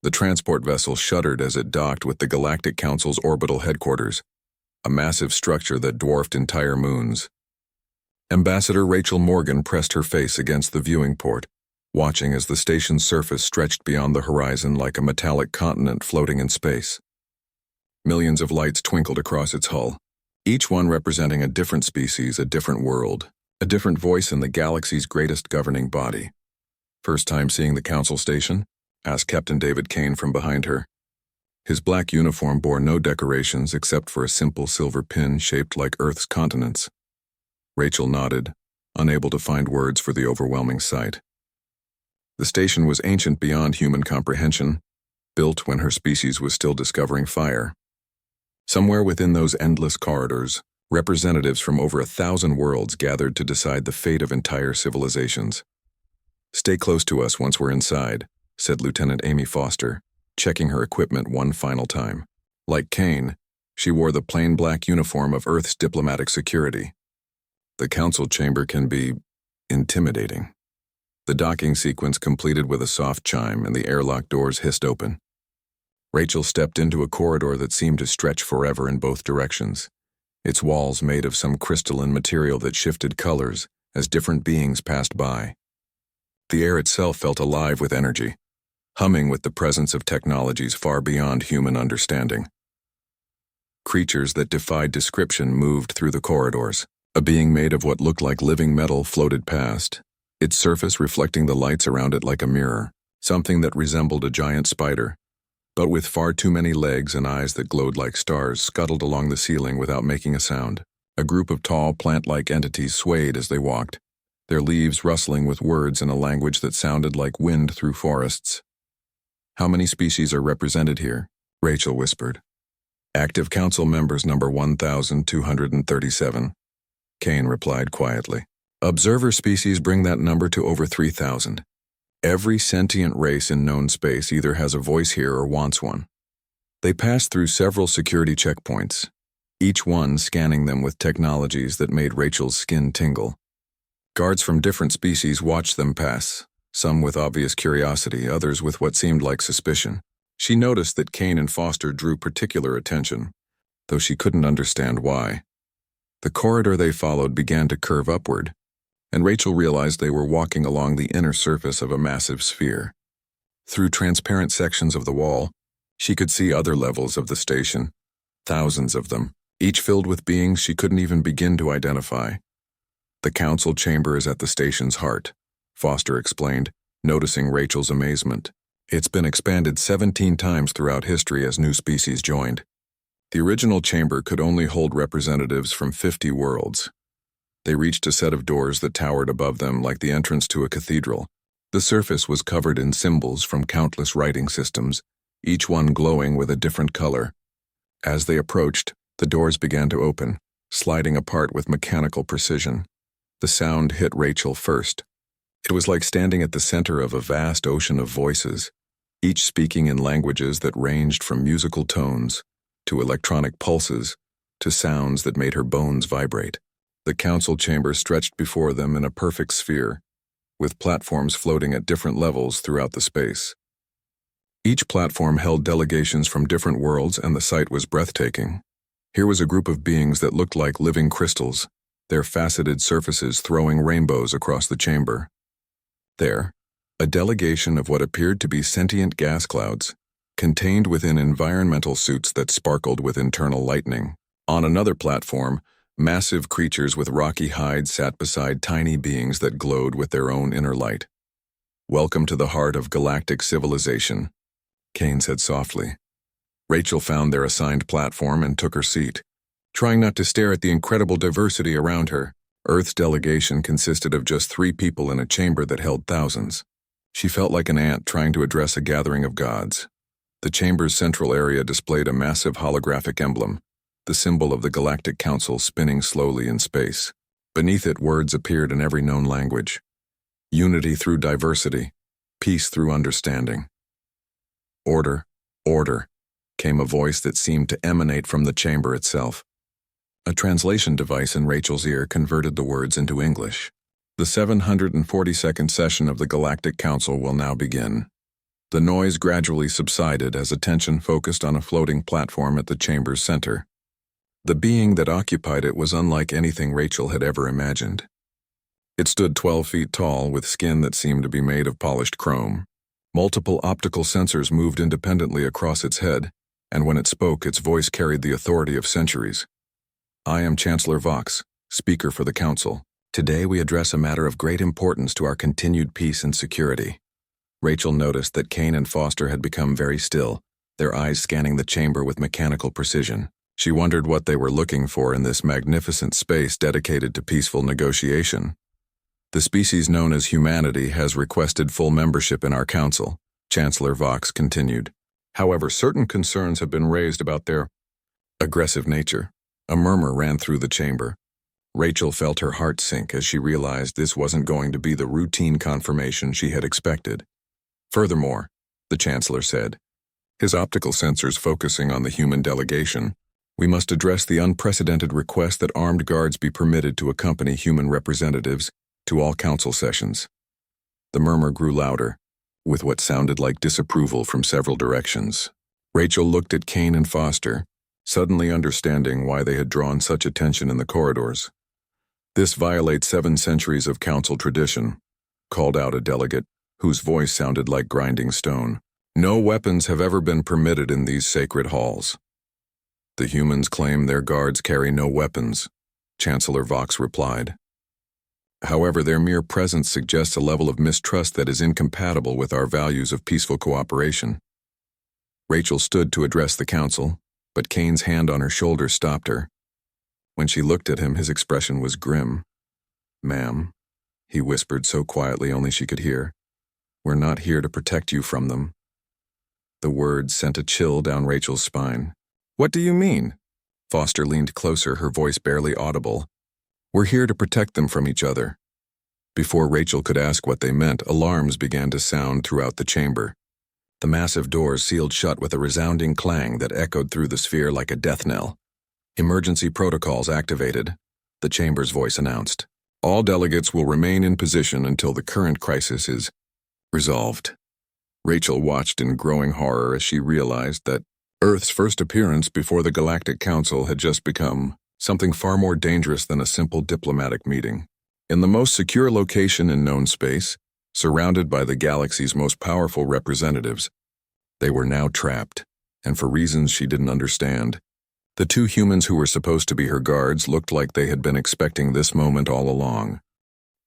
The transport vessel shuddered as it docked with the Galactic Council's orbital headquarters, a massive structure that dwarfed entire moons. Ambassador Rachel Morgan pressed her face against the viewing port, watching as the station's surface stretched beyond the horizon like a metallic continent floating in space. Millions of lights twinkled across its hull, each one representing a different species, a different world, a different voice in the galaxy's greatest governing body. "First time seeing the Council station?" asked Captain David Kane from behind her. His black uniform bore no decorations except for a simple silver pin shaped like Earth's continents. Rachel nodded, unable to find words for the overwhelming sight. The station was ancient beyond human comprehension, built when her species was still discovering fire. Somewhere within those endless corridors, representatives from over 1,000 worlds gathered to decide the fate of entire civilizations. "Stay close to us once we're inside," said Lieutenant Amy Foster, checking her equipment one final time. Like Kane, she wore the plain black uniform of Earth's diplomatic security. The council chamber can be intimidating. The docking sequence completed with a soft chime and the airlock doors hissed open. Rachel stepped into a corridor that seemed to stretch forever in both directions, its walls made of some crystalline material that shifted colors as different beings passed by. The air itself felt alive with energy, humming with the presence of technologies far beyond human understanding. Creatures that defied description moved through the corridors. A being made of what looked like living metal floated past, its surface reflecting the lights around it like a mirror, something that resembled a giant spider, but with far too many legs and eyes that glowed like stars, scuttled along the ceiling without making a sound. A group of tall, plant-like entities swayed as they walked, their leaves rustling with words in a language that sounded like wind through forests. "How many species are represented here?" Rachel whispered. "Active council members number 1,237. Kane replied quietly. "Observer species bring that number to over 3,000. Every sentient race in known space either has a voice here or wants one." They passed through several security checkpoints, each one scanning them with technologies that made Rachel's skin tingle. Guards from different species watched them pass, some with obvious curiosity, others with what seemed like suspicion. She noticed that Kane and Foster drew particular attention, though she couldn't understand why. The corridor they followed began to curve upward, and Rachel realized they were walking along the inner surface of a massive sphere. Through transparent sections of the wall, she could see other levels of the station, thousands of them, each filled with beings she couldn't even begin to identify. "The council chamber is at the station's heart," Foster explained, noticing Rachel's amazement. "It's been expanded 17 times throughout history as new species joined. The original chamber could only hold representatives from 50 worlds. They reached a set of doors that towered above them like the entrance to a cathedral. The surface was covered in symbols from countless writing systems, each one glowing with a different color. As they approached, the doors began to open, sliding apart with mechanical precision. The sound hit Rachel first. It was like standing at the center of a vast ocean of voices, each speaking in languages that ranged from musical tones to electronic pulses to sounds that made her bones vibrate. The council chamber stretched before them in a perfect sphere, with platforms floating at different levels throughout the space. Each platform held delegations from different worlds, and the sight was breathtaking. Here was a group of beings that looked like living crystals, their faceted surfaces throwing rainbows across the chamber. There, a delegation of what appeared to be sentient gas clouds, contained within environmental suits that sparkled with internal lightning. On another platform, massive creatures with rocky hides sat beside tiny beings that glowed with their own inner light. "Welcome to the heart of galactic civilization," Kane said softly. Rachel found their assigned platform and took her seat, trying not to stare at the incredible diversity around her. Earth's delegation consisted of just 3 people in a chamber that held thousands. She felt like an ant trying to address a gathering of gods. The chamber's central area displayed a massive holographic emblem, the symbol of the Galactic Council spinning slowly in space. Beneath it, words appeared in every known language. Unity through diversity, peace through understanding. "Order, order," came a voice that seemed to emanate from the chamber itself. A translation device in Rachel's ear converted the words into English. "The 742nd session of the Galactic Council will now begin. The noise gradually subsided as attention focused on a floating platform at the chamber's center. The being that occupied it was unlike anything Rachel had ever imagined. It stood 12 feet tall with skin that seemed to be made of polished chrome. Multiple optical sensors moved independently across its head, and when it spoke, its voice carried the authority of centuries. I am Chancellor Vox, Speaker for the Council. Today we address a matter of great importance to our continued peace and security. Rachel noticed that Kane and Foster had become very still, their eyes scanning the chamber with mechanical precision. She wondered what they were looking for in this magnificent space dedicated to peaceful negotiation. The species known as humanity has requested full membership in our council, Chancellor Vox continued. However, certain concerns have been raised about their aggressive nature. A murmur ran through the chamber. Rachel felt her heart sink as she realized this wasn't going to be the routine confirmation she had expected. Furthermore, the Chancellor said, his optical sensors focusing on the human delegation, we must address the unprecedented request that armed guards be permitted to accompany human representatives to all council sessions. The murmur grew louder, with what sounded like disapproval from several directions. Rachel looked at Kane and Foster, suddenly understanding why they had drawn such attention in the corridors. This violates 7 centuries of council tradition, called out a delegate, whose voice sounded like grinding stone. No weapons have ever been permitted in these sacred halls. The humans claim their guards carry no weapons, Chancellor Vox replied. However, their mere presence suggests a level of mistrust that is incompatible with our values of peaceful cooperation. Rachel stood to address the council, but Kane's hand on her shoulder stopped her. When she looked at him, his expression was grim. Ma'am, he whispered so quietly only she could hear, we're not here to protect you from them. The words sent a chill down Rachel's spine. What do you mean? Foster leaned closer, her voice barely audible. We're here to protect them from each other. Before Rachel could ask what they meant, alarms began to sound throughout the chamber. The massive doors sealed shut with a resounding clang that echoed through the sphere like a death knell. Emergency protocols activated, the chamber's voice announced. All delegates will remain in position until the current crisis is resolved. Rachel watched in growing horror as she realized that Earth's first appearance before the Galactic Council had just become something far more dangerous than a simple diplomatic meeting. In the most secure location in known space, surrounded by the galaxy's most powerful representatives, they were now trapped, and for reasons she didn't understand. The 2 humans who were supposed to be her guards looked like they had been expecting this moment all along.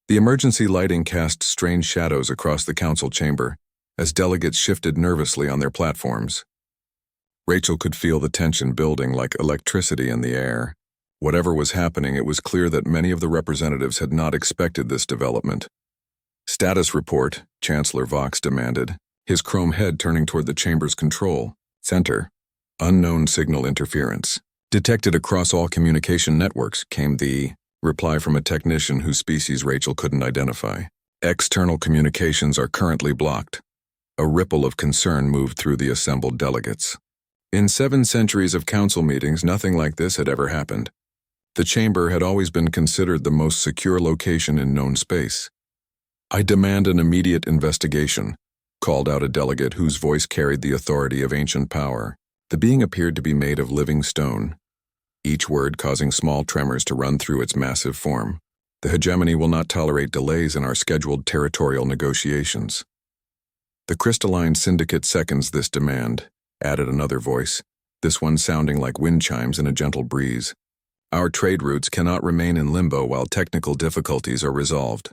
The emergency lighting cast strange shadows across the council chamber as delegates shifted nervously on their platforms. Rachel could feel the tension building like electricity in the air. Whatever was happening, it was clear that many of the representatives had not expected this development. Status report, Chancellor Vox demanded, his chrome head turning toward the chamber's control center. Unknown signal interference. Detected across all communication networks, came the reply from a technician whose species Rachel couldn't identify. External communications are currently blocked. A ripple of concern moved through the assembled delegates. In 7 centuries of council meetings, nothing like this had ever happened. The chamber had always been considered the most secure location in known space. I demand an immediate investigation, called out a delegate whose voice carried the authority of ancient power. The being appeared to be made of living stone, each word causing small tremors to run through its massive form. The hegemony will not tolerate delays in our scheduled territorial negotiations. The crystalline syndicate seconds this demand, added another voice, this one sounding like wind chimes in a gentle breeze. Our trade routes cannot remain in limbo while technical difficulties are resolved.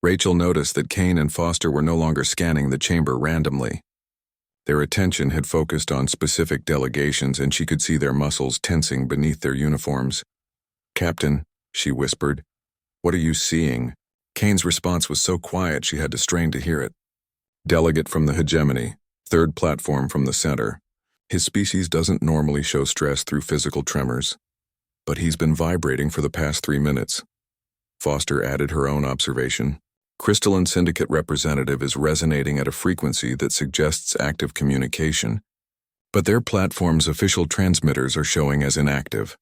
Rachel noticed that Kane and Foster were no longer scanning the chamber randomly. Their attention had focused on specific delegations, and she could see their muscles tensing beneath their uniforms. Captain, she whispered, what are you seeing? Kane's response was so quiet she had to strain to hear it. Delegate from the hegemony, 3rd platform from the center. His species doesn't normally show stress through physical tremors, but he's been vibrating for the past 3 minutes. Foster added her own observation. Crystalline Syndicate representative is resonating at a frequency that suggests active communication, but their platform's official transmitters are showing as inactive.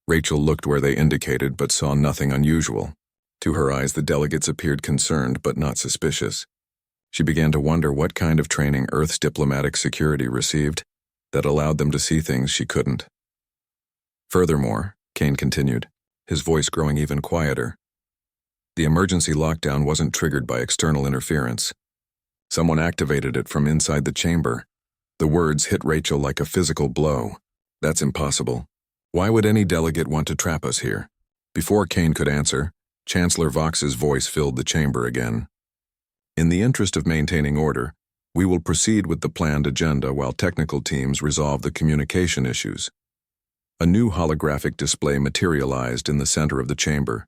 Rachel looked where they indicated but saw nothing unusual. To her eyes, the delegates appeared concerned but not suspicious. She began to wonder what kind of training Earth's diplomatic security received that allowed them to see things she couldn't. Furthermore, Kane continued, his voice growing even quieter, the emergency lockdown wasn't triggered by external interference. Someone activated it from inside the chamber. The words hit Rachel like a physical blow. That's impossible. Why would any delegate want to trap us here? Before Kane could answer, Chancellor Vox's voice filled the chamber again. In the interest of maintaining order, we will proceed with the planned agenda while technical teams resolve the communication issues. A new holographic display materialized in the center of the chamber,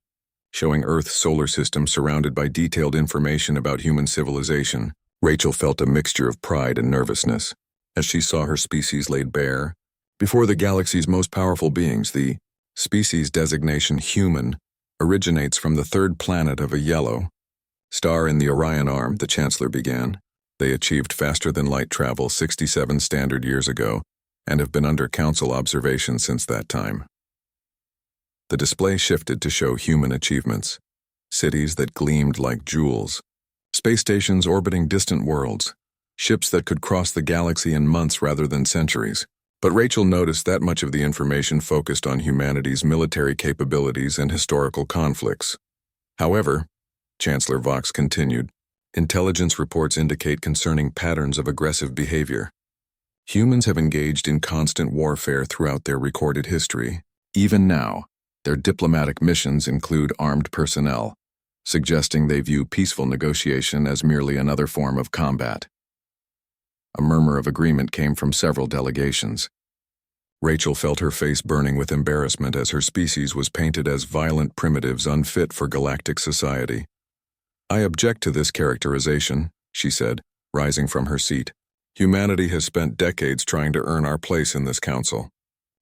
showing Earth's solar system surrounded by detailed information about human civilization. Rachel felt a mixture of pride and nervousness as she saw her species laid bare before the galaxy's most powerful beings. The species designation human originates from the third planet of a yellow star in the Orion Arm, the Chancellor began. They achieved faster-than-light travel 67 standard years ago and have been under Council observation since that time. The display shifted to show human achievements, cities that gleamed like jewels, space stations orbiting distant worlds, ships that could cross the galaxy in months rather than centuries. But Rachel noticed that much of the information focused on humanity's military capabilities and historical conflicts. However, Chancellor Vox continued, intelligence reports indicate concerning patterns of aggressive behavior. Humans have engaged in constant warfare throughout their recorded history. Even now, their diplomatic missions include armed personnel, suggesting they view peaceful negotiation as merely another form of combat. A murmur of agreement came from several delegations. Rachel felt her face burning with embarrassment as her species was painted as violent primitives unfit for galactic society. I object to this characterization, she said, rising from her seat. Humanity has spent decades trying to earn our place in this council.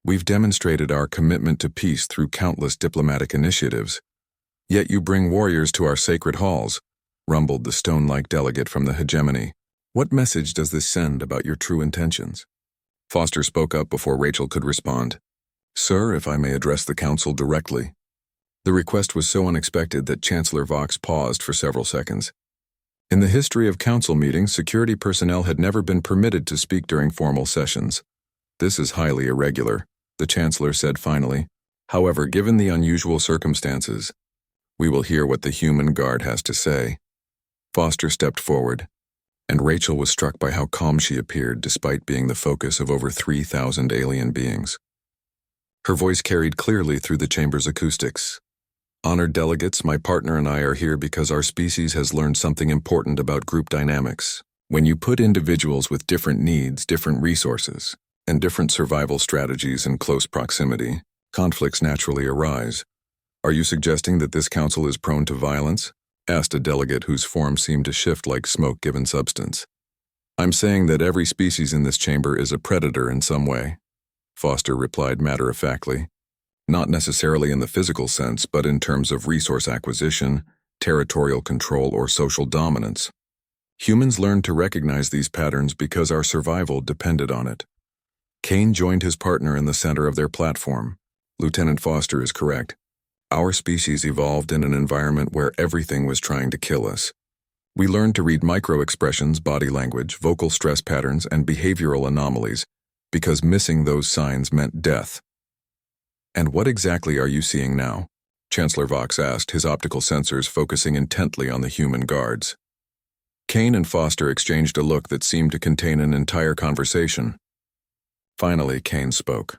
We've demonstrated our commitment to peace through countless diplomatic initiatives. Yet you bring warriors to our sacred halls, rumbled the stone-like delegate from the hegemony. What message does this send about your true intentions? Foster spoke up before Rachel could respond. Sir, if I may address the council directly. The request was so unexpected that Chancellor Vox paused for several seconds. In the history of council meetings, security personnel had never been permitted to speak during formal sessions. This is highly irregular, the Chancellor said finally. However, given the unusual circumstances, we will hear what the human guard has to say. Foster stepped forward, and Rachel was struck by how calm she appeared despite being the focus of over 3,000 alien beings. Her voice carried clearly through the chamber's acoustics. Honored delegates, my partner and I are here because our species has learned something important about group dynamics. When you put individuals with different needs, different resources, and different survival strategies in close proximity, conflicts naturally arise. Are you suggesting that this council is prone to violence? Asked a delegate whose form seemed to shift like smoke given substance. I'm saying that every species in this chamber is a predator in some way, Foster replied matter-of-factly. Not necessarily in the physical sense, but in terms of resource acquisition, territorial control, or social dominance. Humans learned to recognize these patterns because our survival depended on it. Kane joined his partner in the center of their platform. Lieutenant Foster is correct. Our species evolved in an environment where everything was trying to kill us. We learned to read micro-expressions, body language, vocal stress patterns, and behavioral anomalies because missing those signs meant death. And what exactly are you seeing now? Chancellor Vox asked, his optical sensors focusing intently on the human guards. Kane and Foster exchanged a look that seemed to contain an entire conversation. Finally, Kane spoke.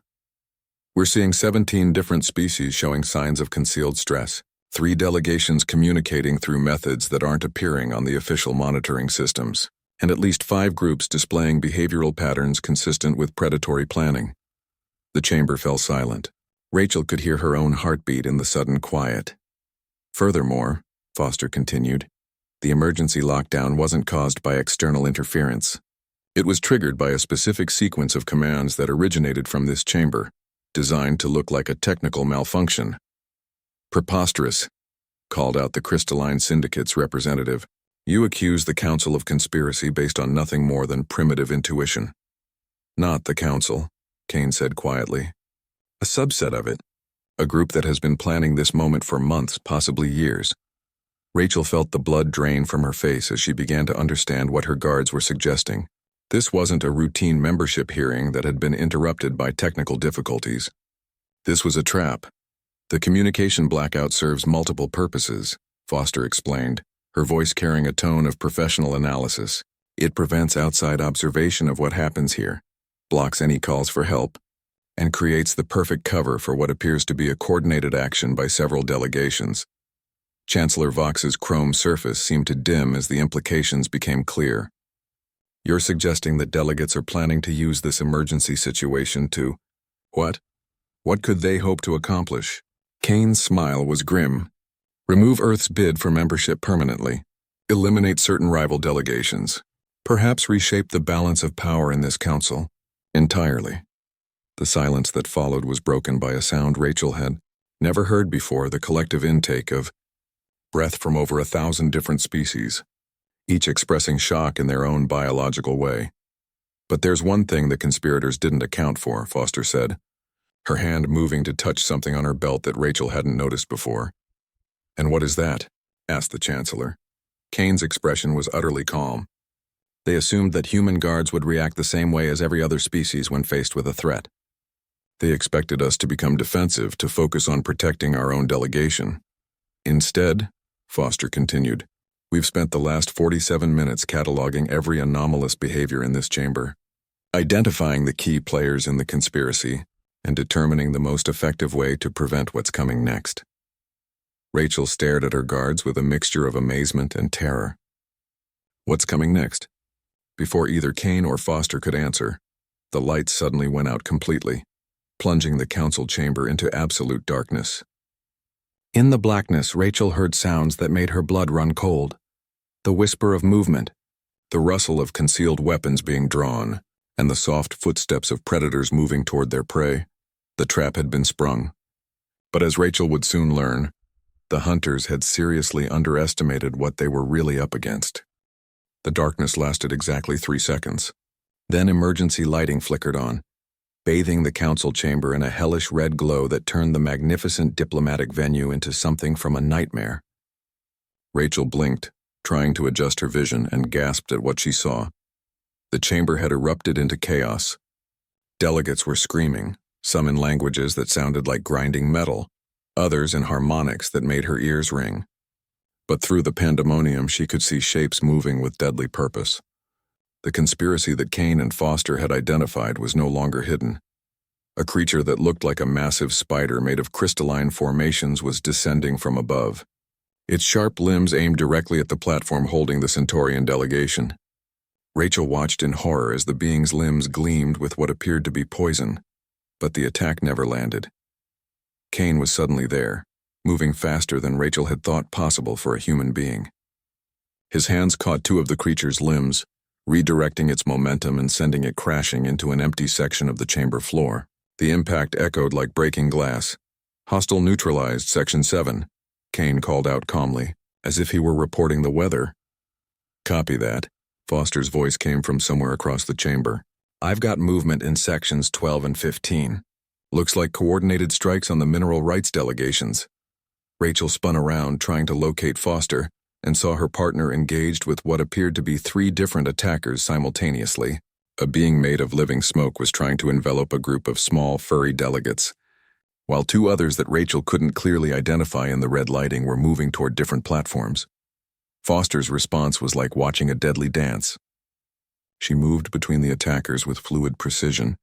We're seeing 17 different species showing signs of concealed stress, 3 delegations communicating through methods that aren't appearing on the official monitoring systems, and at least 5 groups displaying behavioral patterns consistent with predatory planning. The chamber fell silent. Rachel could hear her own heartbeat in the sudden quiet. Furthermore, Foster continued, the emergency lockdown wasn't caused by external interference. It was triggered by a specific sequence of commands that originated from this chamber, designed to look like a technical malfunction. Preposterous, called out the Crystalline Syndicate's representative. You accuse the Council of conspiracy based on nothing more than primitive intuition. Not the Council, Kane said quietly. A subset of it. A group that has been planning this moment for months, possibly years. Rachel felt the blood drain from her face as she began to understand what her guards were suggesting. This wasn't a routine membership hearing that had been interrupted by technical difficulties. This was a trap. The communication blackout serves multiple purposes, Foster explained, her voice carrying a tone of professional analysis. It prevents outside observation of what happens here, blocks any calls for help, and creates the perfect cover for what appears to be a coordinated action by several delegations. Chancellor Vox's chrome surface seemed to dim as the implications became clear. You're suggesting that delegates are planning to use this emergency situation to… What? What could they hope to accomplish? Kane's smile was grim. Remove Earth's bid for membership permanently. Eliminate certain rival delegations. Perhaps reshape the balance of power in this council entirely. The silence that followed was broken by a sound Rachel had never heard before, the collective intake of breath from over 1,000 different species, each expressing shock in their own biological way. But there's one thing the conspirators didn't account for, Foster said, her hand moving to touch something on her belt that Rachel hadn't noticed before. And what is that? Asked the Chancellor. Kane's expression was utterly calm. They assumed that human guards would react the same way as every other species when faced with a threat. They expected us to become defensive, to focus on protecting our own delegation. Instead, Foster continued, we've spent the last 47 minutes cataloging every anomalous behavior in this chamber, identifying the key players in the conspiracy, and determining the most effective way to prevent what's coming next. Rachel stared at her guards with a mixture of amazement and terror. What's coming next? Before either Kane or Foster could answer, the lights suddenly went out completely, plunging the council chamber into absolute darkness. In the blackness, Rachel heard sounds that made her blood run cold. The whisper of movement, the rustle of concealed weapons being drawn, and the soft footsteps of predators moving toward their prey. The trap had been sprung. But as Rachel would soon learn, the hunters had seriously underestimated what they were really up against. The darkness lasted exactly 3 seconds. Then emergency lighting flickered on, bathing the council chamber in a hellish red glow that turned the magnificent diplomatic venue into something from a nightmare. Rachel blinked, trying to adjust her vision, and gasped at what she saw. The chamber had erupted into chaos. Delegates were screaming, some in languages that sounded like grinding metal, others in harmonics that made her ears ring. But through the pandemonium, she could see shapes moving with deadly purpose. The conspiracy that Kane and Foster had identified was no longer hidden. A creature that looked like a massive spider made of crystalline formations was descending from above. Its sharp limbs aimed directly at the platform holding the Centaurian delegation. Rachel watched in horror as the being's limbs gleamed with what appeared to be poison, but the attack never landed. Kane was suddenly there, moving faster than Rachel had thought possible for a human being. His hands caught 2 of the creature's limbs, redirecting its momentum and sending it crashing into an empty section of the chamber floor. The impact echoed like breaking glass. Hostile neutralized, Section 7, Kane called out calmly, as if he were reporting the weather. Copy that. Foster's voice came from somewhere across the chamber. I've got movement in Sections 12 and 15. Looks like coordinated strikes on the mineral rights delegations. Rachel spun around, trying to locate Foster, and saw her partner engaged with what appeared to be 3 different attackers simultaneously. A being made of living smoke was trying to envelop a group of small, furry delegates, while 2 others that Rachel couldn't clearly identify in the red lighting were moving toward different platforms. Foster's response was like watching a deadly dance. She moved between the attackers with fluid precision,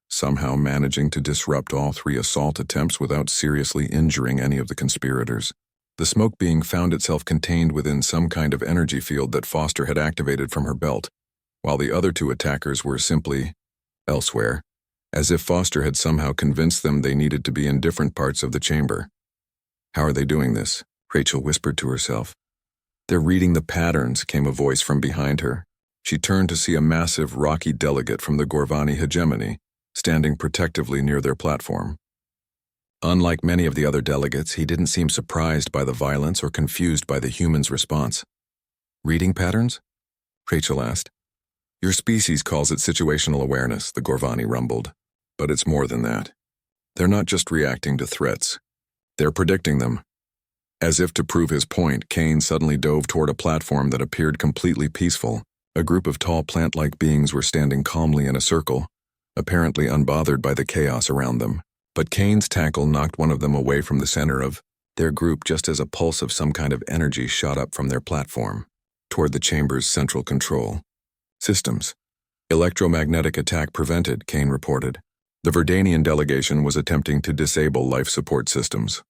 somehow managing to disrupt all 3 assault attempts without seriously injuring any of the conspirators. The smoke being found itself contained within some kind of energy field that Foster had activated from her belt, while the other 2 attackers were simply elsewhere, as if Foster had somehow convinced them they needed to be in different parts of the chamber. How are they doing this? Rachel whispered to herself. They're reading the patterns, came a voice from behind her. She turned to see a massive, rocky delegate from the Gorvani hegemony, standing protectively near their platform. Unlike many of the other delegates, he didn't seem surprised by the violence or confused by the humans' response. Reading patterns? Rachel asked. Your species calls it situational awareness, the Gorvani rumbled. But it's more than that. They're not just reacting to threats. They're predicting them. As if to prove his point, Kane suddenly dove toward a platform that appeared completely peaceful. A group of tall plant-like beings were standing calmly in a circle, apparently unbothered by the chaos around them. But Kane's tackle knocked one of them away from the center of their group just as a pulse of some kind of energy shot up from their platform, toward the chamber's central control systems. Electromagnetic attack prevented, Kane reported. The Verdanian delegation was attempting to disable life support systems.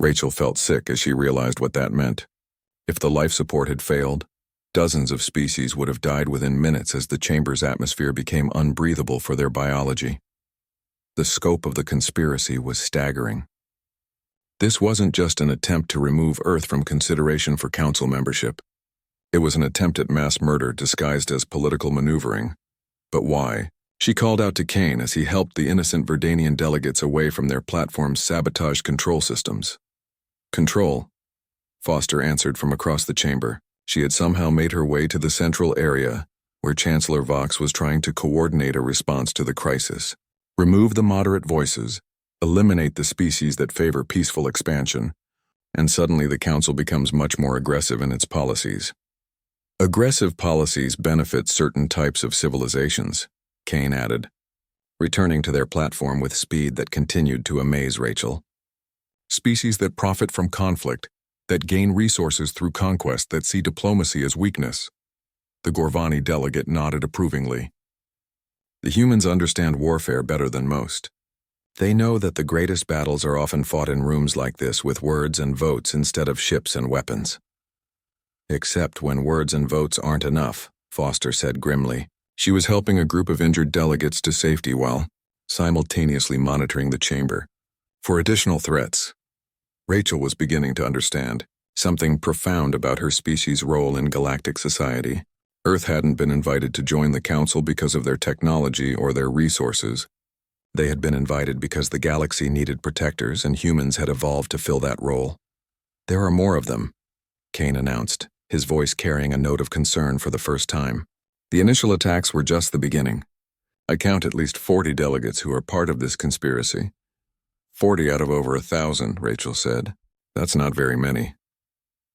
Rachel felt sick as she realized what that meant. If the life support had failed, dozens of species would have died within minutes as the chamber's atmosphere became unbreathable for their biology. The scope of the conspiracy was staggering. This wasn't just an attempt to remove Earth from consideration for council membership. It was an attempt at mass murder disguised as political maneuvering. But why? She called out to Kane as he helped the innocent Verdanian delegates away from their platform's sabotaged control systems. Control? Foster answered from across the chamber. She had somehow made her way to the central area, where Chancellor Vox was trying to coordinate a response to the crisis. Remove the moderate voices, eliminate the species that favor peaceful expansion, and suddenly the council becomes much more aggressive in its policies. Aggressive policies benefit certain types of civilizations, Kane added, returning to their platform with speed that continued to amaze Rachel. Species that profit from conflict, that gain resources through conquest, that see diplomacy as weakness. The Gorvani delegate nodded approvingly. The humans understand warfare better than most. They know that the greatest battles are often fought in rooms like this with words and votes instead of ships and weapons. Except when words and votes aren't enough, Foster said grimly. She was helping a group of injured delegates to safety while simultaneously monitoring the chamber for additional threats. Rachel was beginning to understand something profound about her species' role in galactic society. Earth hadn't been invited to join the council because of their technology or their resources. They had been invited because the galaxy needed protectors and humans had evolved to fill that role. There are more of them, Kane announced, his voice carrying a note of concern for the first time. The initial attacks were just the beginning. I count at least 40 delegates who are part of this conspiracy. 40 out of over 1,000, Rachel said. That's not very many.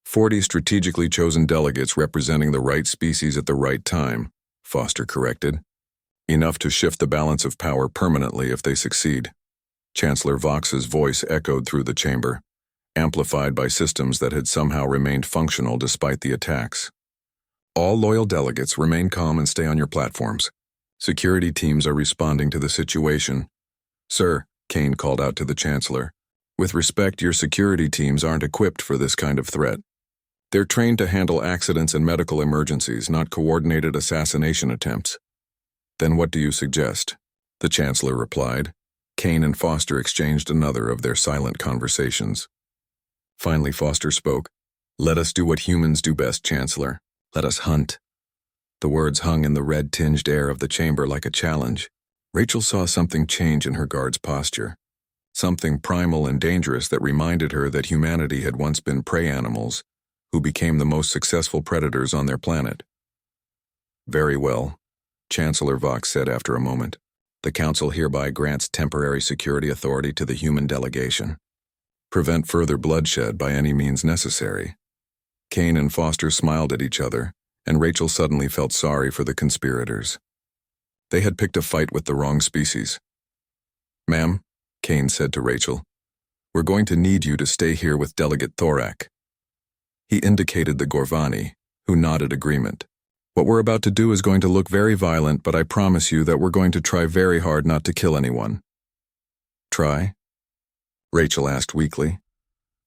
40 strategically chosen delegates representing the right species at the right time, Foster corrected. Enough to shift the balance of power permanently if they succeed. Chancellor Vox's voice echoed through the chamber, amplified by systems that had somehow remained functional despite the attacks. All loyal delegates remain calm and stay on your platforms. Security teams are responding to the situation. Sir, Kane called out to the Chancellor, with respect, your security teams aren't equipped for this kind of threat. They're trained to handle accidents and medical emergencies, not coordinated assassination attempts. Then what do you suggest? The Chancellor replied. Kane and Foster exchanged another of their silent conversations. Finally, Foster spoke. Let us do what humans do best, Chancellor. Let us hunt. The words hung in the red-tinged air of the chamber like a challenge. Rachel saw something change in her guard's posture. Something primal and dangerous that reminded her that humanity had once been prey animals, who became the most successful predators on their planet. Very well, Chancellor Vox said after a moment. The Council hereby grants temporary security authority to the human delegation. Prevent further bloodshed by any means necessary. Kane and Foster smiled at each other, and Rachel suddenly felt sorry for the conspirators. They had picked a fight with the wrong species. Ma'am, Kane said to Rachel, we're going to need you to stay here with Delegate Thorak. He indicated the Gorvani, who nodded agreement. What we're about to do is going to look very violent, but I promise you that we're going to try very hard not to kill anyone. Try? Rachel asked weakly.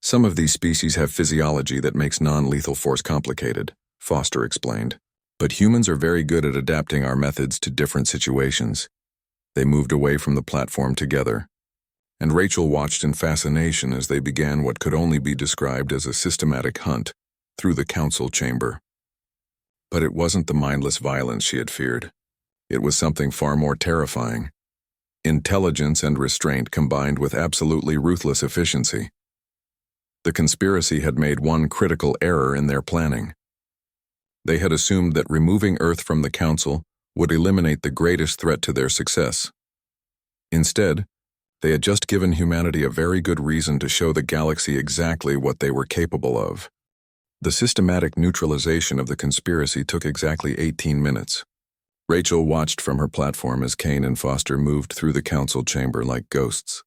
Some of these species have physiology that makes non-lethal force complicated, Foster explained. But humans are very good at adapting our methods to different situations. They moved away from the platform together, and Rachel watched in fascination as they began what could only be described as a systematic hunt through the council chamber. But it wasn't the mindless violence she had feared. It was something far more terrifying. Intelligence and restraint combined with absolutely ruthless efficiency. The conspiracy had made one critical error in their planning. They had assumed that removing Earth from the Council would eliminate the greatest threat to their success. Instead, They had just given humanity a very good reason to show the galaxy exactly what they were capable of. The systematic neutralization of the conspiracy took exactly 18 minutes. Rachel watched from her platform as Kane and Foster moved through the council chamber like ghosts,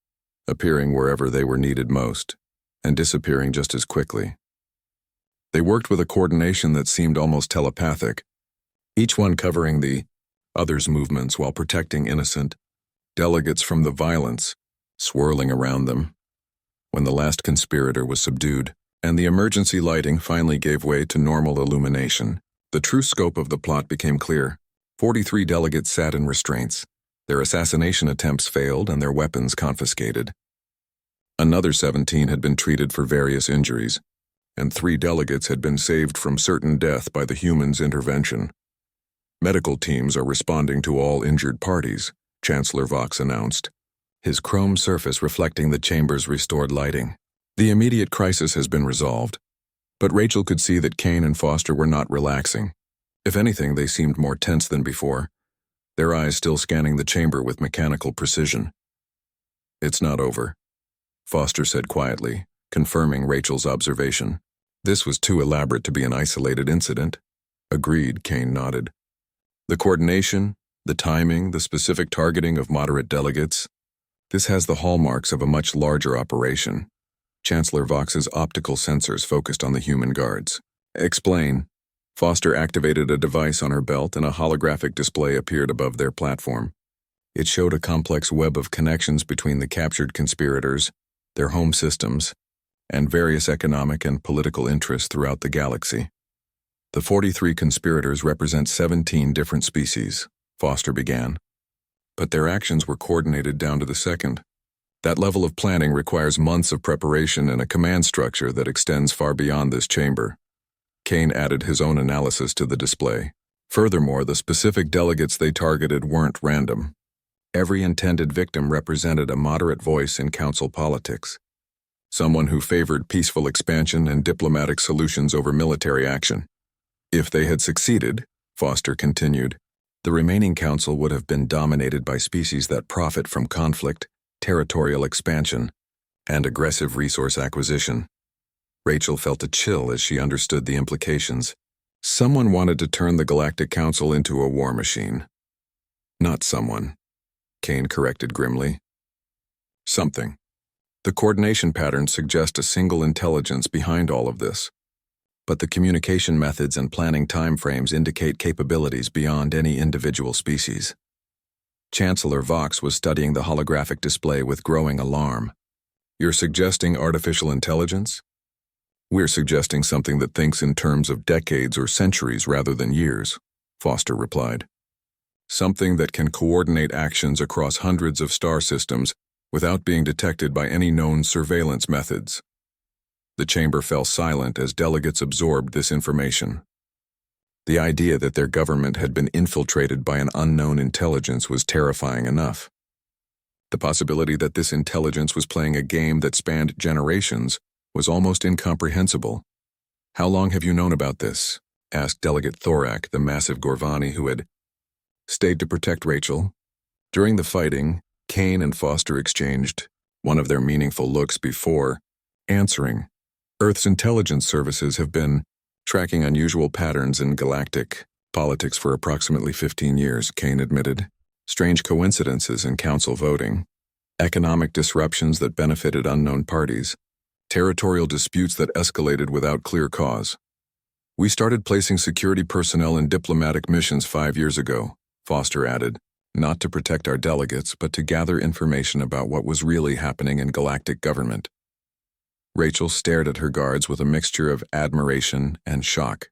appearing wherever they were needed most, and disappearing just as quickly. They worked with a coordination that seemed almost telepathic, each one covering the other's movements while protecting innocent delegates from the violence swirling around them. When the last conspirator was subdued, and the emergency lighting finally gave way to normal illumination, the true scope of the plot became clear. 43 delegates sat in restraints. Their assassination attempts failed and their weapons confiscated. Another 17 had been treated for various injuries, and 3 delegates had been saved from certain death by the humans' intervention. Medical teams are responding to all injured parties, Chancellor Vox announced, his chrome surface reflecting the chamber's restored lighting. The immediate crisis has been resolved, but Rachel could see that Kane and Foster were not relaxing. If anything, they seemed more tense than before, their eyes still scanning the chamber with mechanical precision. "It's not over," Foster said quietly, confirming Rachel's observation. "This was too elaborate to be an isolated incident." "Agreed," Kane nodded. "The coordination, the timing, the specific targeting of moderate delegates, this has the hallmarks of a much larger operation." Chancellor Vox's optical sensors focused on the human guards. "Explain." Foster activated a device on her belt and a holographic display appeared above their platform. It showed a complex web of connections between the captured conspirators, their home systems, and various economic and political interests throughout the galaxy. "The 43 conspirators represent 17 different species," Foster began, "but their actions were coordinated down to the second. That level of planning requires months of preparation and a command structure that extends far beyond this chamber." Kane added his own analysis to the display. Furthermore, the specific delegates they targeted weren't random. Every intended victim represented a moderate voice in council politics, someone who favored peaceful expansion and diplomatic solutions over military action. If they had succeeded, Foster continued, the remaining council would have been dominated by species that profit from conflict, territorial expansion, and aggressive resource acquisition. Rachel felt a chill as she understood the implications. Someone wanted to turn the Galactic Council into a war machine. "Not someone," Kane corrected grimly. "Something. The coordination patterns suggest a single intelligence behind all of this, but the communication methods and planning timeframes indicate capabilities beyond any individual species." Chancellor Vox was studying the holographic display with growing alarm. "You're suggesting artificial intelligence?" "We're suggesting something that thinks in terms of decades or centuries rather than years," Foster replied. "Something that can coordinate actions across hundreds of star systems without being detected by any known surveillance methods." The chamber fell silent as delegates absorbed this information. The idea that their government had been infiltrated by an unknown intelligence was terrifying enough. The possibility that this intelligence was playing a game that spanned generations was almost incomprehensible. "How long have you known about this?" asked Delegate Thorak, the massive Gorvani who had stayed to protect Rachel. During the fighting, Kane and Foster exchanged one of their meaningful looks before answering. "Earth's intelligence services have been tracking unusual patterns in galactic politics for approximately 15 years, Kane admitted. Strange coincidences in council voting, economic disruptions that benefited unknown parties, territorial disputes that escalated without clear cause. We started placing security personnel in diplomatic missions 5 years ago," Foster added, "not to protect our delegates, but to gather information about what was really happening in galactic government." Rachel stared at her guards with a mixture of admiration and shock.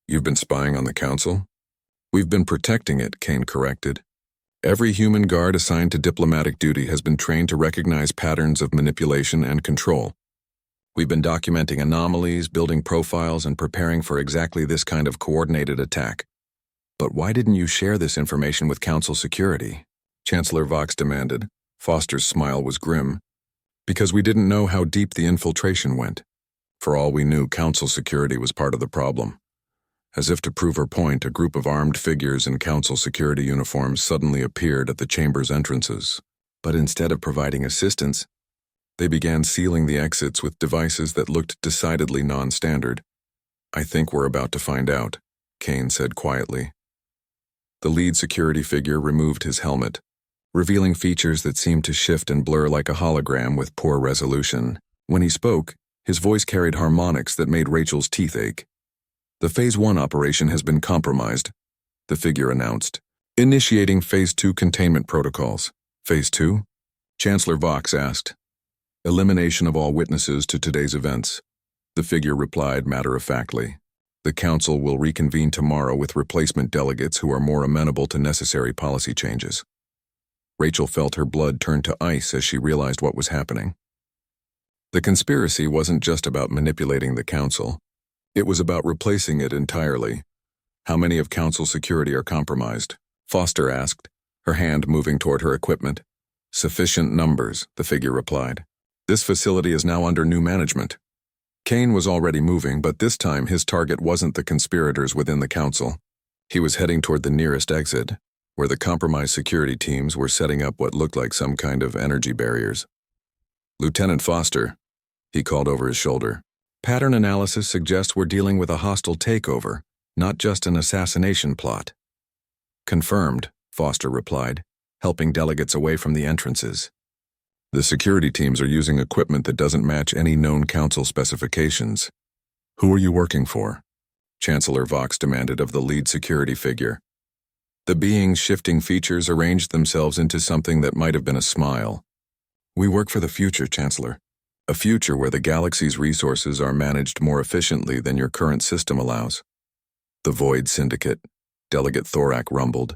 "You've been spying on the council?" "We've been protecting it," Kane corrected. "Every human guard assigned to diplomatic duty has been trained to recognize patterns of manipulation and control. We've been documenting anomalies, building profiles, and preparing for exactly this kind of coordinated attack." "But why didn't you share this information with Council security?" Chancellor Vox demanded. Foster's smile was grim. "Because we didn't know how deep the infiltration went. For all we knew, Council security was part of the problem." As if to prove her point, a group of armed figures in Council security uniforms suddenly appeared at the chamber's entrances. But instead of providing assistance, they began sealing the exits with devices that looked decidedly non-standard. "I think we're about to find out," Kane said quietly. The lead security figure removed his helmet, revealing features that seemed to shift and blur like a hologram with poor resolution. When he spoke, his voice carried harmonics that made Rachel's teeth ache. "The Phase 1 operation has been compromised," the figure announced. "Initiating Phase 2 containment protocols." "Phase 2? Chancellor Vox asked. "Elimination of all witnesses to today's events," the figure replied matter-of-factly. "The Council will reconvene tomorrow with replacement delegates who are more amenable to necessary policy changes." Rachel felt her blood turn to ice as she realized what was happening. The conspiracy wasn't just about manipulating the Council. It was about replacing it entirely. "How many of Council security are compromised?" Foster asked, her hand moving toward her equipment. "Sufficient numbers," the figure replied. "This facility is now under new management." Kane was already moving, but this time his target wasn't the conspirators within the Council. He was heading toward the nearest exit, where the compromised security teams were setting up what looked like some kind of energy barriers. "Lieutenant Foster," he called over his shoulder. "Pattern analysis suggests we're dealing with a hostile takeover, not just an assassination plot." "Confirmed," Foster replied, helping delegates away from the entrances. "The security teams are using equipment that doesn't match any known Council specifications." "Who are you working for?" Chancellor Vox demanded of the lead security figure. The being's shifting features arranged themselves into something that might have been a smile. "We work for the future, Chancellor. A future where the galaxy's resources are managed more efficiently than your current system allows." "The Void Syndicate," Delegate Thorak rumbled,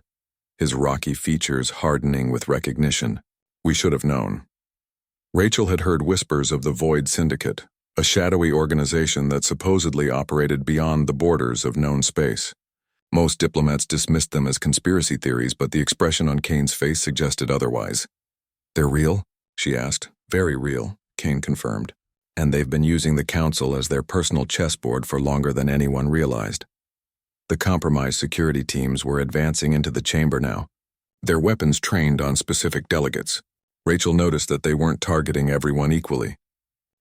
his rocky features hardening with recognition. "We should have known." Rachel had heard whispers of the Void Syndicate, a shadowy organization that supposedly operated beyond the borders of known space. Most diplomats dismissed them as conspiracy theories, but the expression on Kane's face suggested otherwise. "They're real?" she asked. "Very real," Kane confirmed. "And they've been using the Council as their personal chessboard for longer than anyone realized." The compromised security teams were advancing into the chamber now, their weapons trained on specific delegates. Rachel noticed that they weren't targeting everyone equally.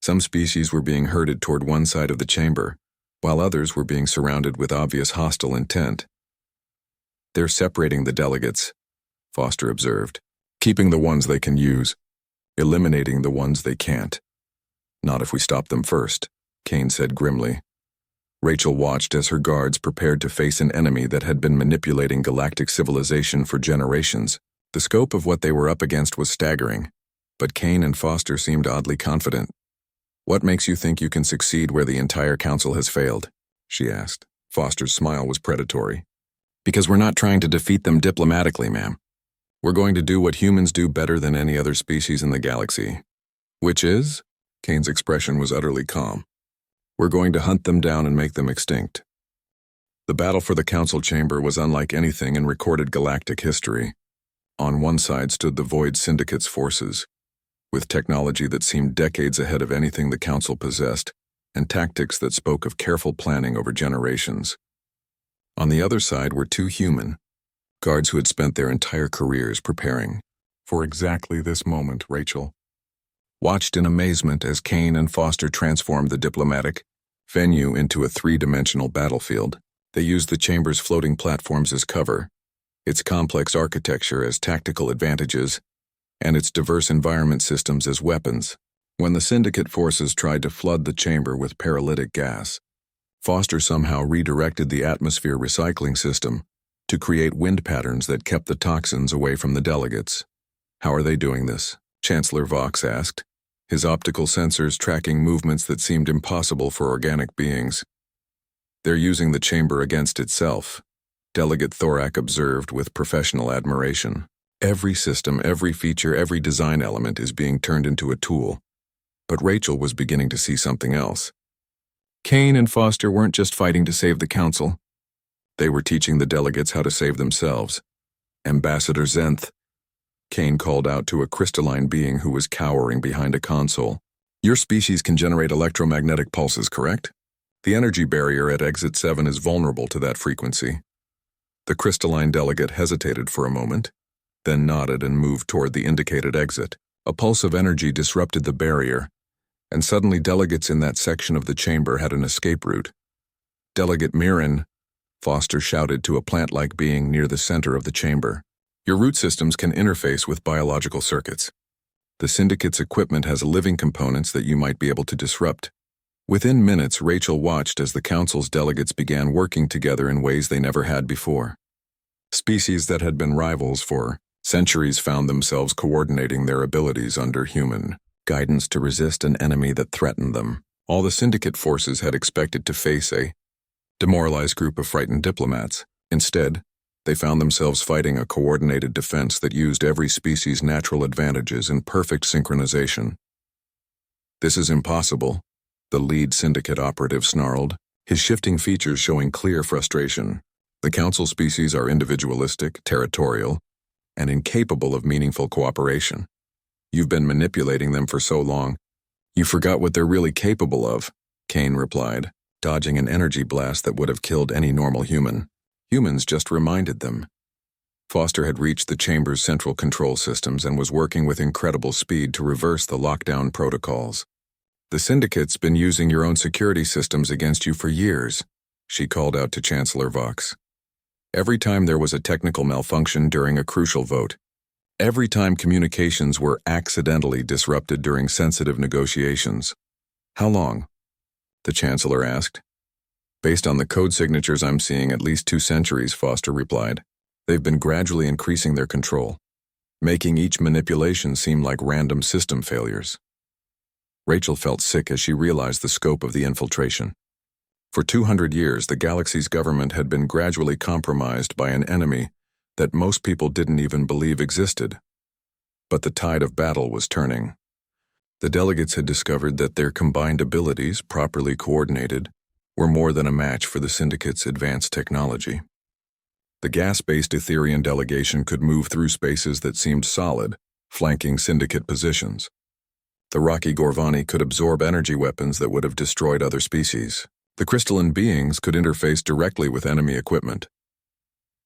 Some species were being herded toward one side of the chamber, while others were being surrounded with obvious hostile intent. "They're separating the delegates," Foster observed, "keeping the ones they can use, eliminating the ones they can't." "Not if we stop them first," Kane said grimly. Rachel watched as her guards prepared to face an enemy that had been manipulating galactic civilization for generations. The scope of what they were up against was staggering, but Kane and Foster seemed oddly confident. "What makes you think you can succeed where the entire Council has failed?" she asked. Foster's smile was predatory. "Because we're not trying to defeat them diplomatically, ma'am. We're going to do what humans do better than any other species in the galaxy." "Which is?" Kane's expression was utterly calm. "We're going to hunt them down and make them extinct." The battle for the Council chamber was unlike anything in recorded galactic history. On one side stood the Void Syndicate's forces, with technology that seemed decades ahead of anything the Council possessed, and tactics that spoke of careful planning over generations. On the other side were two human guards who had spent their entire careers preparing for exactly this moment. Rachel watched in amazement as Kane and Foster transformed the diplomatic venue into a three-dimensional battlefield. They used the chamber's floating platforms as cover, its complex architecture as tactical advantages, and its diverse environment systems as weapons. When the Syndicate forces tried to flood the chamber with paralytic gas, Foster somehow redirected the atmosphere recycling system to create wind patterns that kept the toxins away from the delegates. "How are they doing this?" Chancellor Vox asked, his optical sensors tracking movements that seemed impossible for organic beings. "They're using the chamber against itself," Delegate Thorak observed with professional admiration. "Every system, every feature, every design element is being turned into a tool." But Rachel was beginning to see something else. Kane and Foster weren't just fighting to save the Council. They were teaching the delegates how to save themselves. "Ambassador Zenth," Kane called out to a crystalline being who was cowering behind a console. "Your species can generate electromagnetic pulses, correct? The energy barrier at Exit 7 is vulnerable to that frequency." The crystalline delegate hesitated for a moment, then nodded and moved toward the indicated exit. A pulse of energy disrupted the barrier, and suddenly delegates in that section of the chamber had an escape route. "Delegate Mirren," Foster shouted to a plant-like being near the center of the chamber. "Your root systems can interface with biological circuits. The Syndicate's equipment has living components that you might be able to disrupt." Within minutes, Rachel watched as the Council's delegates began working together in ways they never had before. Species that had been rivals for centuries found themselves coordinating their abilities under human guidance to resist an enemy that threatened them. All the Syndicate forces had expected to face a demoralized group of frightened diplomats. Instead, they found themselves fighting a coordinated defense that used every species' natural advantages in perfect synchronization. "This is impossible," the lead Syndicate operative snarled, his shifting features showing clear frustration. "The Council species are individualistic, territorial, and incapable of meaningful cooperation. You've been manipulating them for so long, you forgot what they're really capable of," Kane replied, dodging an energy blast that would have killed any normal human. Humans just reminded them. Foster had reached the chamber's central control systems and was working with incredible speed to reverse the lockdown protocols. "The Syndicate's been using your own security systems against you for years," she called out to Chancellor Vox. "Every time there was a technical malfunction during a crucial vote, every time communications were accidentally disrupted during sensitive negotiations." "How long?" the Chancellor asked. "Based on the code signatures I'm seeing, at least 2 centuries, Foster replied. "They've been gradually increasing their control, making each manipulation seem like random system failures." Rachel felt sick as she realized the scope of the infiltration. For 200 years, the galaxy's government had been gradually compromised by an enemy that most people didn't even believe existed. But the tide of battle was turning. The delegates had discovered that their combined abilities, properly coordinated, were more than a match for the Syndicate's advanced technology. The gas-based Etherian delegation could move through spaces that seemed solid, flanking Syndicate positions. The rocky Gorvani could absorb energy weapons that would have destroyed other species. The crystalline beings could interface directly with enemy equipment.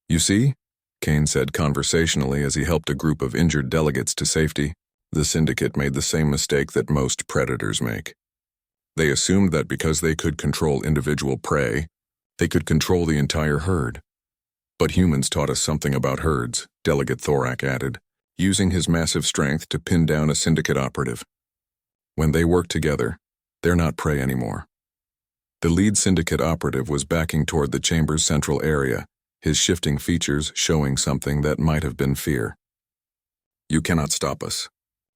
"You see?" Kane said conversationally as he helped a group of injured delegates to safety. "The Syndicate made the same mistake that most predators make. They assumed that because they could control individual prey, they could control the entire herd. But humans taught us something about herds," Delegate Thorak added, using his massive strength to pin down a Syndicate operative. "When they work together, they're not prey anymore." The lead Syndicate operative was backing toward the chamber's central area, his shifting features showing something that might have been fear. "You cannot stop us.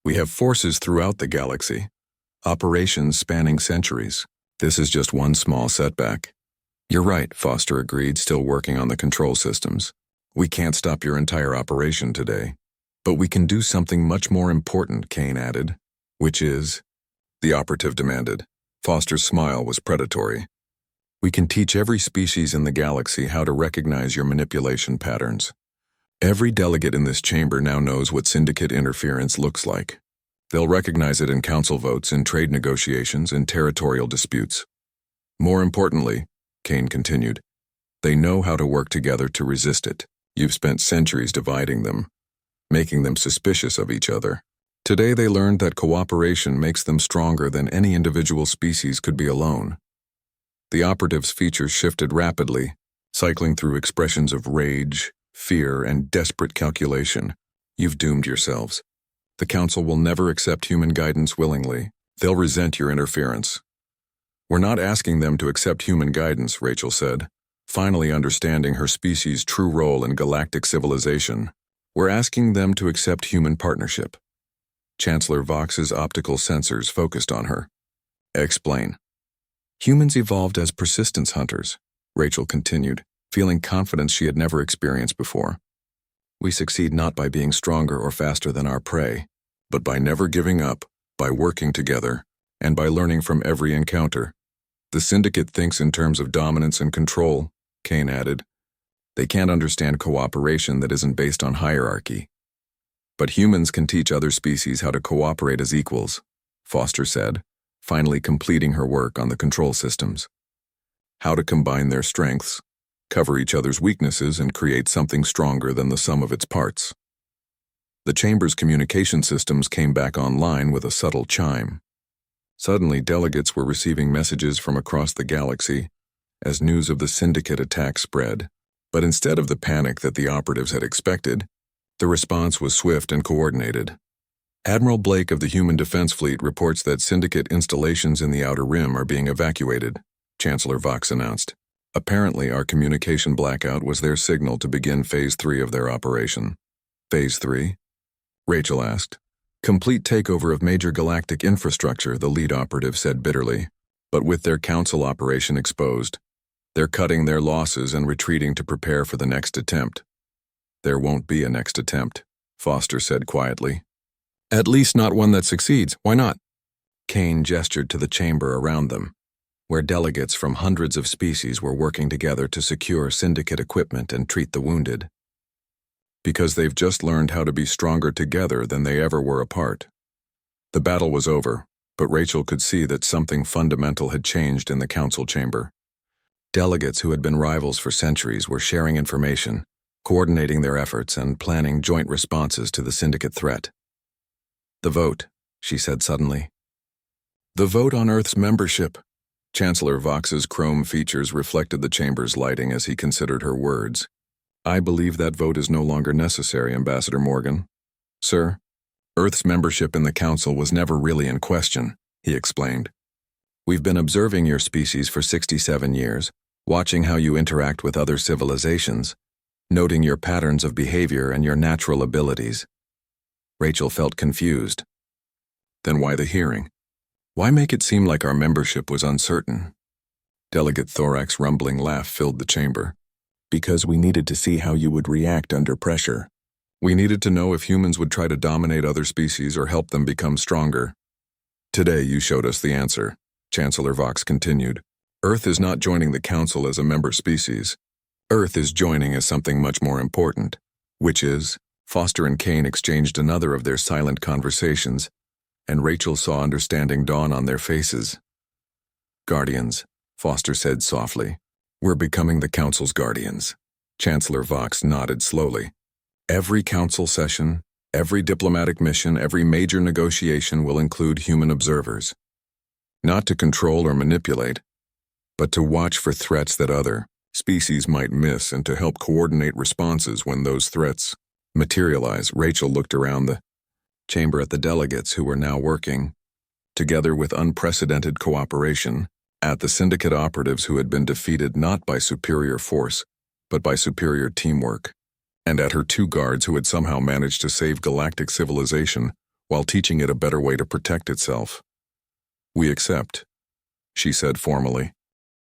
We have forces throughout the galaxy, operations spanning centuries. This is just one small setback." "You're right," Foster agreed, still working on the control systems. "We can't stop your entire operation today. But we can do something much more important," Kane added. "Which is?" the operative demanded. Foster's smile was predatory. "We can teach every species in the galaxy how to recognize your manipulation patterns. Every delegate in this chamber now knows what Syndicate interference looks like. They'll recognize it in council votes, in trade negotiations, in territorial disputes. More importantly," Kane continued, "they know how to work together to resist it. You've spent centuries dividing them, making them suspicious of each other. Today they learned that cooperation makes them stronger than any individual species could be alone." The operative's features shifted rapidly, cycling through expressions of rage, fear, and desperate calculation. "You've doomed yourselves. The Council will never accept human guidance willingly. They'll resent your interference." "We're not asking them to accept human guidance," Rachel said, finally understanding her species' true role in galactic civilization. "We're asking them to accept human partnership." Chancellor Vox's optical sensors focused on her. "Explain." "Humans evolved as persistence hunters," Rachel continued, feeling confidence she had never experienced before. "We succeed not by being stronger or faster than our prey, but by never giving up, by working together, and by learning from every encounter. The Syndicate thinks in terms of dominance and control," Kane added. "They can't understand cooperation that isn't based on hierarchy. But humans can teach other species how to cooperate as equals," Foster said, finally completing her work on the control systems. "How to combine their strengths, cover each other's weaknesses, and create something stronger than the sum of its parts." The chamber's communication systems came back online with a subtle chime. Suddenly, delegates were receiving messages from across the galaxy as news of the Syndicate attack spread. But instead of the panic that the operatives had expected, the response was swift and coordinated. Admiral Blake of the Human Defense Fleet reports that Syndicate installations in the Outer Rim are being evacuated, Chancellor Vox announced. Apparently, our communication blackout was their signal to begin Phase 3 of their operation. Phase 3? Rachel asked. Complete takeover of major galactic infrastructure, the lead operative said bitterly. But with their council operation exposed, they're cutting their losses and retreating to prepare for the next attempt. There won't be a next attempt, Foster said quietly. At least not one that succeeds. Why not? Kane gestured to the chamber around them, where delegates from hundreds of species were working together to secure Syndicate equipment and treat the wounded. Because they've just learned how to be stronger together than they ever were apart. The battle was over, but Rachel could see that something fundamental had changed in the council chamber. Delegates who had been rivals for centuries were sharing information, coordinating their efforts, and planning joint responses to the Syndicate threat. The vote, she said suddenly. The vote on Earth's membership. Chancellor Vox's chrome features reflected the chamber's lighting as he considered her words. I believe that vote is no longer necessary, Ambassador Morgan. Sir, Earth's membership in the Council was never really in question, he explained. We've been observing your species for 67 years, watching how you interact with other civilizations, noting your patterns of behavior and your natural abilities. Rachel felt confused. Then why the hearing? Why make it seem like our membership was uncertain? Delegate Thorax's rumbling laugh filled the chamber. Because we needed to see how you would react under pressure. We needed to know if humans would try to dominate other species or help them become stronger. Today you showed us the answer, Chancellor Vox continued. Earth is not joining the Council as a member species. Earth is joining as something much more important, which is, Foster and Kane exchanged another of their silent conversations, and Rachel saw understanding dawn on their faces. Guardians, Foster said softly. We're becoming the Council's guardians. Chancellor Vox nodded slowly. Every Council session, every diplomatic mission, every major negotiation will include human observers. Not to control or manipulate, but to watch for threats that other species might miss and to help coordinate responses when those threats materialize. Rachel looked around the chamber at the delegates who were now working, together with unprecedented cooperation, at the Syndicate operatives who had been defeated not by superior force, but by superior teamwork, and at her two guards who had somehow managed to save galactic civilization while teaching it a better way to protect itself. We accept, she said formally.